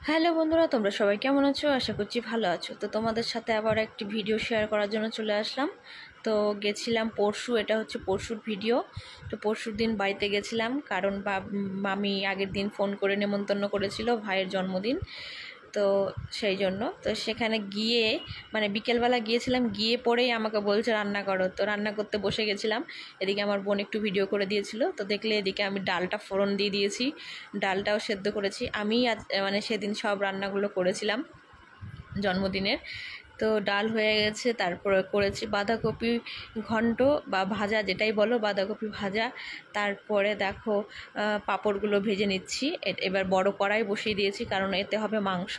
Hello বন্ধুরা, তোমরা সবাই কেমন আছো? আশা করছি ভালো আছো। তো তোমাদের সাথে আবার একটি ভিডিও শেয়ার করার জন্য চলে আসলাম। তো গেছিলাম পরশু, এটা হচ্ছে পরশুর ভিডিও। তো পরশুর দিন বাড়িতে গেছিলাম, কারণ মামি আগের দিন ফোন করে নেমন্তন্ন করেছিল ভাইয়ের জন্মদিন। তো সেই জন্য তো সেখানে গিয়ে মানে বিকেলবেলা গিয়েছিলাম, গিয়ে পরেই আমাকে বলছে রান্না করো। তো রান্না করতে বসে গেছিলাম। এদিকে আমার বোন একটু ভিডিও করে দিয়েছিল। তো দেখলে এদিকে আমি ডালটা ফোড়ন দিয়ে দিয়েছি, ডালটাও সেদ্ধ করেছি। আমি আজ মানে সেদিন সব রান্নাগুলো করেছিলাম জন্মদিনের। তো ডাল হয়ে গেছে, তারপরে করেছি বাঁধাকপি ঘন্ট বা ভাজা, যেটাই বলো, বাঁধাকপি ভাজা। তারপরে দেখো পাঁপড়গুলো ভেজে নিচ্ছি। এবার বড় কড়াই বসিয়ে দিয়েছি, কারণ এতে হবে মাংস।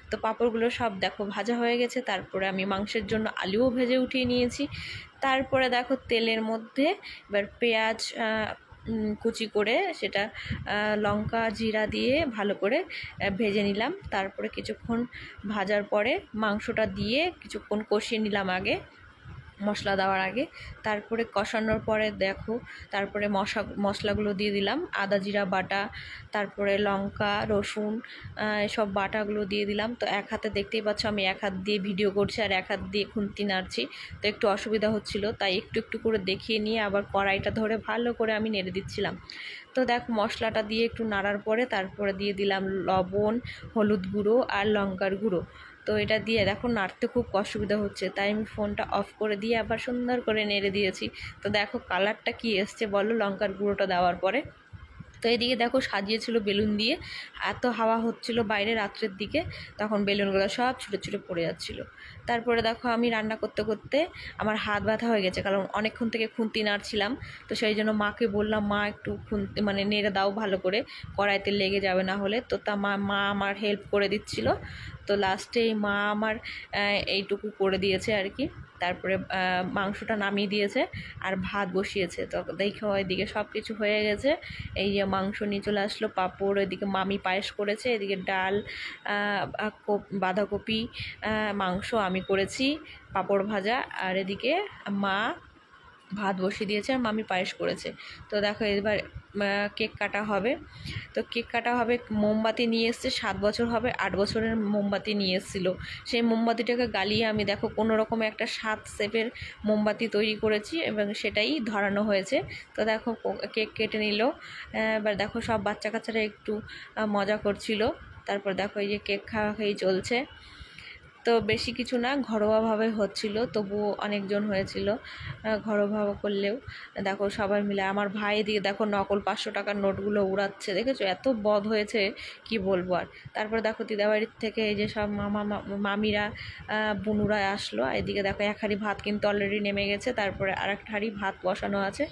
তো পাঁপড়গুলো সব দেখো ভাজা হয়ে গেছে। তারপরে আমি মাংসের জন্য আলুও ভেজে উঠিয়ে নিয়েছি। তারপরে দেখো তেলের মধ্যে এবার পেঁয়াজ কুচি করে সেটা লঙ্কা জিরা দিয়ে ভালো করে ভেজে নিলাম। তারপরে কিছুক্ষণ ভাজার পরে মাংসটা দিয়ে কিছুক্ষণ কষিয়ে নিলাম আগে, মশলা দেওয়ার আগে। তারপরে কষানোর পরে দেখো তারপরে মশলাগুলো দিয়ে দিলাম, আদা জিরা বাটা, তারপরে লঙ্কা রসুন সব বাটাগুলো দিয়ে দিলাম। তো এক হাতে দেখতেই পাচ্ছ আমি এক হাত দিয়ে ভিডিও করছি আর এক হাত দিয়ে খুন্তি নাড়ছি। তো একটু অসুবিধা হচ্ছিল, তাই একটু একটু করে দেখিয়ে নিয়ে আবার কড়াইটা ধরে ভালো করে আমি নেড়ে দিচ্ছিলাম। তো দেখো মশলাটা দিয়ে একটু নাড়ার পরে তারপরে দিয়ে দিলাম লবণ, হলুদ গুঁড়ো আর লঙ্কার গুঁড়ো। তো এটা দিয়ে দেখো নাড়তে খুব অসুবিধা হচ্ছে, তাই আমি ফোনটা অফ করে দিয়ে আবার সুন্দর করে নেড়ে দিয়েছি। তো দেখো কালারটা কি এসছে বলো লঙ্কার গুঁড়োটা দেওয়ার পরে। তো এদিকে দেখো সাজিয়েছিল বেলুন দিয়ে, এত হাওয়া হচ্ছিল বাইরে রাত্রের দিকে, তখন বেলুনগুলো সব ছুটে ছুটে পড়ে যাচ্ছিলো। তারপরে দেখো আমি রান্না করতে করতে আমার হাত ব্যথা হয়ে গেছে, কারণ অনেকক্ষণ থেকে খুন্তি নাড়ছিলাম। তো সেই জন্য মাকে বললাম, মা একটু খুন্তি মানে নেড়ে দাও ভালো করে, কড়াইতে লেগে যাবে না হলে। তো তা মা আমার হেল্প করে দিচ্ছিল। তো লাস্টে মা আমার এইটুকু করে দিয়েছে আর কি। তারপরে মাংসটা নামিয়ে দিয়েছে আর ভাত বসিয়েছে। তো দেখো এদিকে সব কিছু হয়ে গেছে। এই যে মাংস নিয়ে চলে আসলো, পাঁপড়, এদিকে মামি পায়েস করেছে, এদিকে ডাল, বাঁধাকপি মাংস আমি করেছি, পাঁপড় ভাজা, আর এদিকে মা ভাত বসিয়ে দিয়েছে আর মামি পায়েস করেছে। তো দেখো এবার কেক কাটা হবে। তো কেক কাটা হবে, মোমবাতি নিয়ে এসছে, 7 বছর হবে, 8 বছরের মোমবাতি নিয়ে এসেছিলো। সেই মোমবাতিটাকে গালিয়ে আমি দেখো কোনো রকমে একটা 7 শেপের মোমবাতি তৈরি করেছি এবং সেটাই ধরানো হয়েছে। তো দেখো কেক কেটে নিল। এবার দেখো সব বাচ্চা কাচ্চারা একটু মজা করছিল। তারপর দেখো এই যে কেক খাওয়া খেয়েই চলছে। তো বেশি কিছু না, ঘরোয়াভাবে হচ্ছিল, তবুও অনেকজন হয়েছিল। ঘরোয়াভাবে করলেও দেখো সবাই মিলে। আমার ভাই এদিকে দেখো নকল 500 টাকার নোটগুলো উড়াচ্ছে, দেখেছো এত বদ হয়েছে কি বলবো আর। তারপরে দেখো দিদাবাড়ির থেকে এই যে সব মামিরা বুনুরা আসলো। এদিকে দেখো এক হাঁড়ি ভাত কিন্তু অলরেডি নেমে গেছে, তারপরে আর একটা হাঁড়ি ভাত বসানো আছে।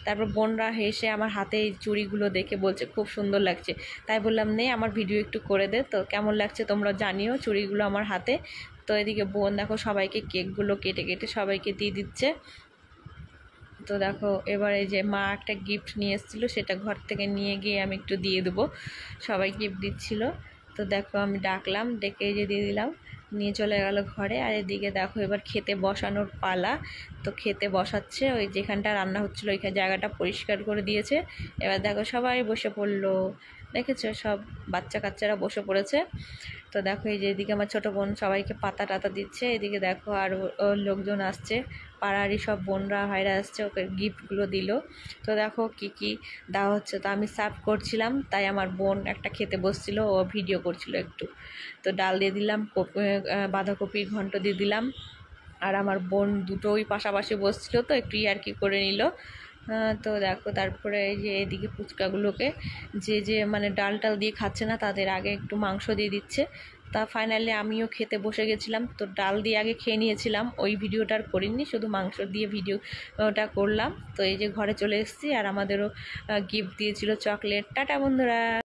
তারপর বোনরা হেসে আমার হাতে এই চুড়িগুলো দেখে বলছে খুব সুন্দর লাগছে। তাই বললাম নে আমার ভিডিও একটু করে দে। তো কেমন লাগছে তোমরা জানিও চুড়িগুলো আমার হাতে। তো এদিকে বোন দেখো সবাইকে কেকগুলো কেটে কেটে সবাইকে দিয়ে দিচ্ছে। তো দেখো এবার এই যে মা একটা গিফট নিয়ে এসেছিলো, সেটা ঘর থেকে নিয়ে গিয়ে আমি একটু দিয়ে দেবো, সবাই গিফট দিচ্ছিল। তো দেখো আমি ডাকলাম, ডেকে যে দিয়ে দিলাম, নিয়ে চলে গেল ঘরে। আর এদিকে দেখো এবার খেতে বসানোর পালা। তো খেতে বসাচ্ছে, ওই যেখানটা রান্না হচ্ছিলো ওইখানে জায়গাটা পরিষ্কার করে দিয়েছে। এবার দেখো সবাই বসে পড়লো, দেখেছো সব বাচ্চা কাচ্চারা বসে পড়েছে। তো দেখো এই যে এদিকে আমার ছোটো বোন সবাইকে পাতা টাতা দিচ্ছে, এদিকে দেখো আর লোকজন আসছে, পাড়ারই সব বোনরা ভাইরা আসছে, ওকে গিফটগুলো দিল। তো দেখো কি কি দেওয়া হচ্ছে। তো আমি সার্ভ করছিলাম, তাই আমার বোন একটা খেতে বসছিল, ও ভিডিও করছিল একটু। তো ডাল দিয়ে দিলাম, বাঁধাকপির ঘন্ট দিয়ে দিলাম। আর আমার বোন দুটোই পাশাপাশি বসছিল, তো একটু ইয়ার্কি করে নিল। তো দেখো তারপরে এই যে এদিকে ফুচকাগুলোকে যে মানে ডাল টাল দিয়ে খাচ্ছে না তাদের আগে একটু মাংস দিয়ে দিচ্ছে। তা ফাইনালি আমিও খেতে বসে গেছিলাম। তো ডাল দিয়ে আগে খেয়ে নিয়েছিলাম, ওই ভিডিওটা আর করিনি, শুধু মাংস দিয়ে ভিডিওটা করলাম। তো এই যে ঘরে চলে এসেছি, আর আমাদেরও গিফট দিয়েছিল চকলেট। টাটা বন্ধুরা।